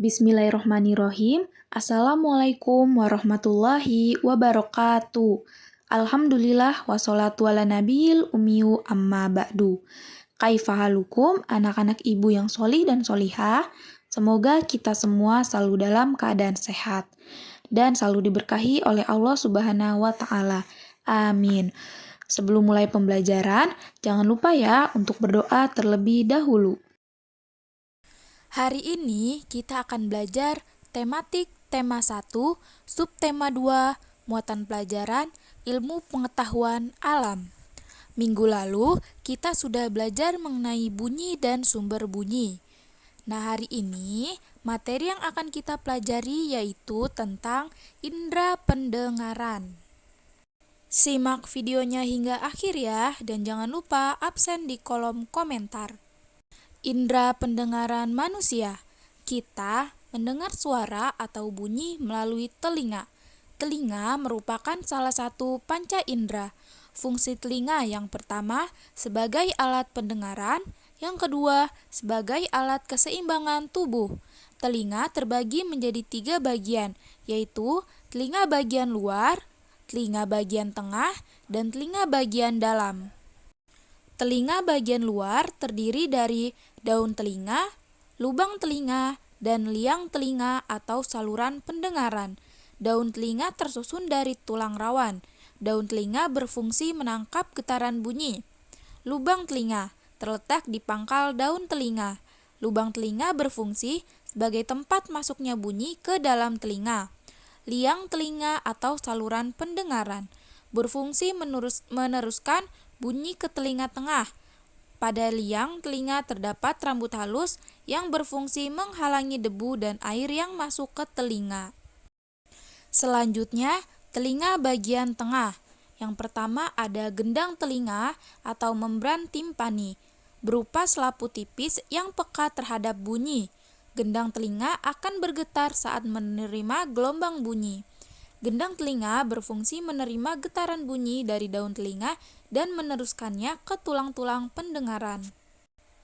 Bismillahirrohmanirrohim. Assalamualaikum warahmatullahi wabarakatuh. Alhamdulillah wassalatu ala nabiyil ummiyu amma ba'du. Kaifahalukum anak-anak ibu yang solih dan solihah. Semoga kita semua selalu dalam keadaan sehat dan selalu diberkahi oleh Allah Subhanahu wa Ta'ala. Amin. Sebelum mulai pembelajaran, jangan lupa ya untuk berdoa terlebih dahulu. Hari ini kita akan belajar tematik tema 1, subtema 2, muatan pelajaran, ilmu pengetahuan alam. Minggu lalu kita sudah belajar mengenai bunyi dan sumber bunyi. Nah, hari ini materi yang akan kita pelajari yaitu tentang indera pendengaran. Simak videonya hingga akhir ya, dan jangan lupa absen di kolom komentar. Indera pendengaran manusia. Kita mendengar suara atau bunyi melalui telinga. Telinga merupakan salah satu panca indera. Fungsi telinga yang pertama sebagai alat pendengaran, yang kedua sebagai alat keseimbangan tubuh. Telinga terbagi menjadi 3 bagian, yaitu telinga bagian luar, telinga bagian tengah, dan telinga bagian dalam. Telinga bagian luar terdiri dari daun telinga, lubang telinga, dan liang telinga atau saluran pendengaran. Daun telinga tersusun dari tulang rawan. Daun telinga berfungsi menangkap getaran bunyi. Lubang telinga terletak di pangkal daun telinga. Lubang telinga berfungsi sebagai tempat masuknya bunyi ke dalam telinga. Liang telinga atau saluran pendengaran berfungsi meneruskan bunyi ke telinga tengah. Pada liang telinga terdapat rambut halus yang berfungsi menghalangi debu dan air yang masuk ke telinga. Selanjutnya, telinga bagian tengah. Yang pertama ada gendang telinga atau membran timpani, berupa selapu tipis yang peka terhadap bunyi. Gendang telinga akan bergetar saat menerima gelombang bunyi. Gendang telinga berfungsi menerima getaran bunyi dari daun telinga dan meneruskannya ke tulang-tulang pendengaran.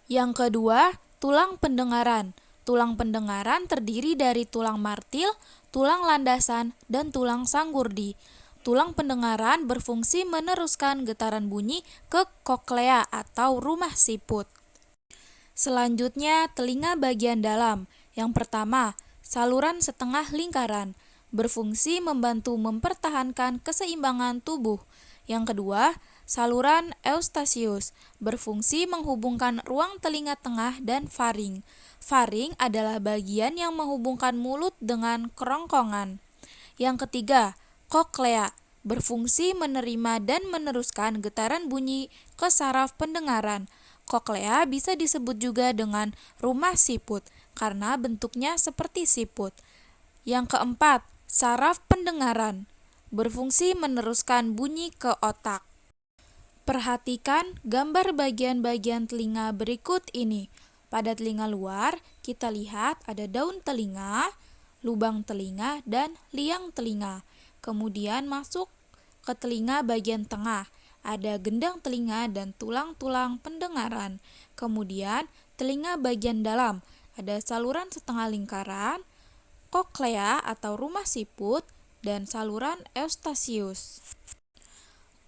Yang kedua, tulang pendengaran. Tulang pendengaran terdiri dari tulang martil, tulang landasan, dan tulang sanggurdi. Tulang pendengaran berfungsi meneruskan getaran bunyi ke koklea atau rumah siput. Selanjutnya, telinga bagian dalam. Yang pertama, saluran setengah lingkaran, berfungsi membantu mempertahankan keseimbangan tubuh. Yang kedua, saluran eustasius, berfungsi menghubungkan ruang telinga tengah dan faring. Faring adalah bagian yang menghubungkan mulut dengan kerongkongan. Yang ketiga, koklea, berfungsi menerima dan meneruskan getaran bunyi ke saraf pendengaran. Koklea bisa disebut juga dengan rumah siput karena bentuknya seperti siput. Yang keempat, saraf pendengaran, berfungsi meneruskan bunyi ke otak. Perhatikan gambar bagian-bagian telinga berikut ini. Pada telinga luar, kita lihat ada daun telinga, lubang telinga, dan liang telinga. Kemudian masuk ke telinga bagian tengah, ada gendang telinga dan tulang-tulang pendengaran. Kemudian, telinga bagian dalam, ada saluran setengah lingkaran, koklea atau rumah siput, dan saluran eustasius.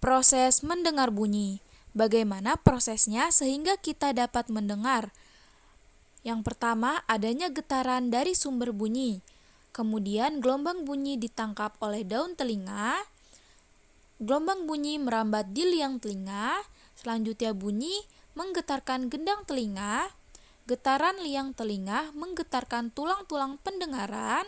Proses mendengar bunyi. Bagaimana prosesnya sehingga kita dapat mendengar? Yang pertama, adanya getaran dari sumber bunyi. Kemudian gelombang bunyi ditangkap oleh daun telinga. Gelombang bunyi merambat di liang telinga. Selanjutnya bunyi menggetarkan gendang telinga. Getaran liang telinga menggetarkan tulang-tulang pendengaran,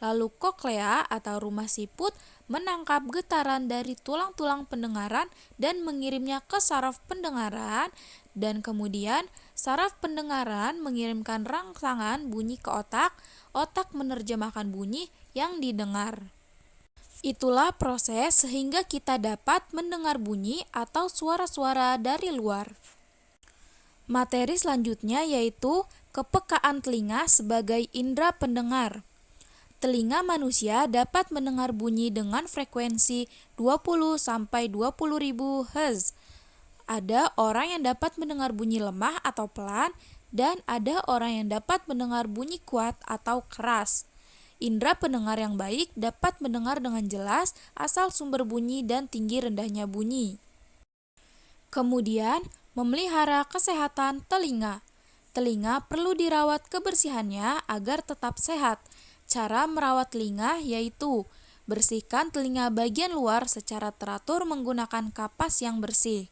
lalu koklea atau rumah siput menangkap getaran dari tulang-tulang pendengaran dan mengirimnya ke saraf pendengaran, dan kemudian saraf pendengaran mengirimkan rangsangan bunyi ke otak, otak menerjemahkan bunyi yang didengar. Itulah proses sehingga kita dapat mendengar bunyi atau suara-suara dari luar. Materi selanjutnya yaitu kepekaan telinga sebagai indera pendengar. Telinga manusia dapat mendengar bunyi dengan frekuensi 20-20.000 Hz. Ada orang yang dapat mendengar bunyi lemah atau pelan dan ada orang yang dapat mendengar bunyi kuat atau keras. Indra pendengar yang baik dapat mendengar dengan jelas asal sumber bunyi dan tinggi rendahnya bunyi. Kemudian, memelihara kesehatan telinga. Telinga perlu dirawat kebersihannya agar tetap sehat. Cara merawat telinga yaitu bersihkan telinga bagian luar secara teratur menggunakan kapas yang bersih.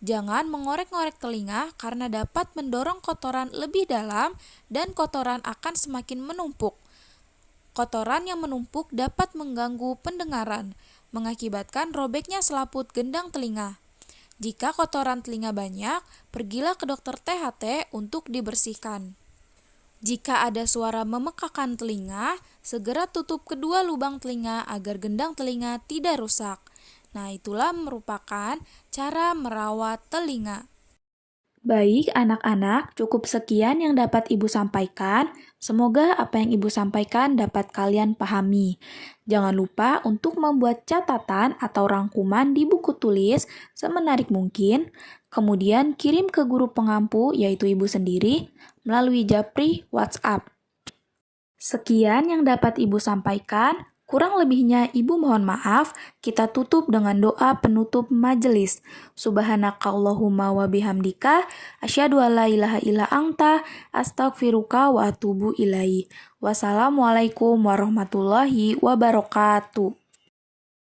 Jangan mengorek-ngorek telinga karena dapat mendorong kotoran lebih dalam dan kotoran akan semakin menumpuk. Kotoran yang menumpuk dapat mengganggu pendengaran, mengakibatkan robeknya selaput gendang telinga. Jika kotoran telinga banyak, pergilah ke dokter THT untuk dibersihkan. Jika ada suara memekakan telinga, segera tutup kedua lubang telinga agar gendang telinga tidak rusak. Nah, itulah merupakan cara merawat telinga. Baik anak-anak, cukup sekian yang dapat Ibu sampaikan. Semoga apa yang Ibu sampaikan dapat kalian pahami. Jangan lupa untuk membuat catatan atau rangkuman di buku tulis semenarik mungkin, kemudian kirim ke guru pengampu yaitu Ibu sendiri melalui japri WhatsApp. Sekian yang dapat Ibu sampaikan. Kurang lebihnya Ibu mohon maaf. Kita tutup dengan doa penutup majelis. Subhanakallahumma wa bihamdika asyhadu alla ilaha illa anta astaghfiruka wa atubu ilaihi. Wassalamualaikum warahmatullahi wabarakatuh.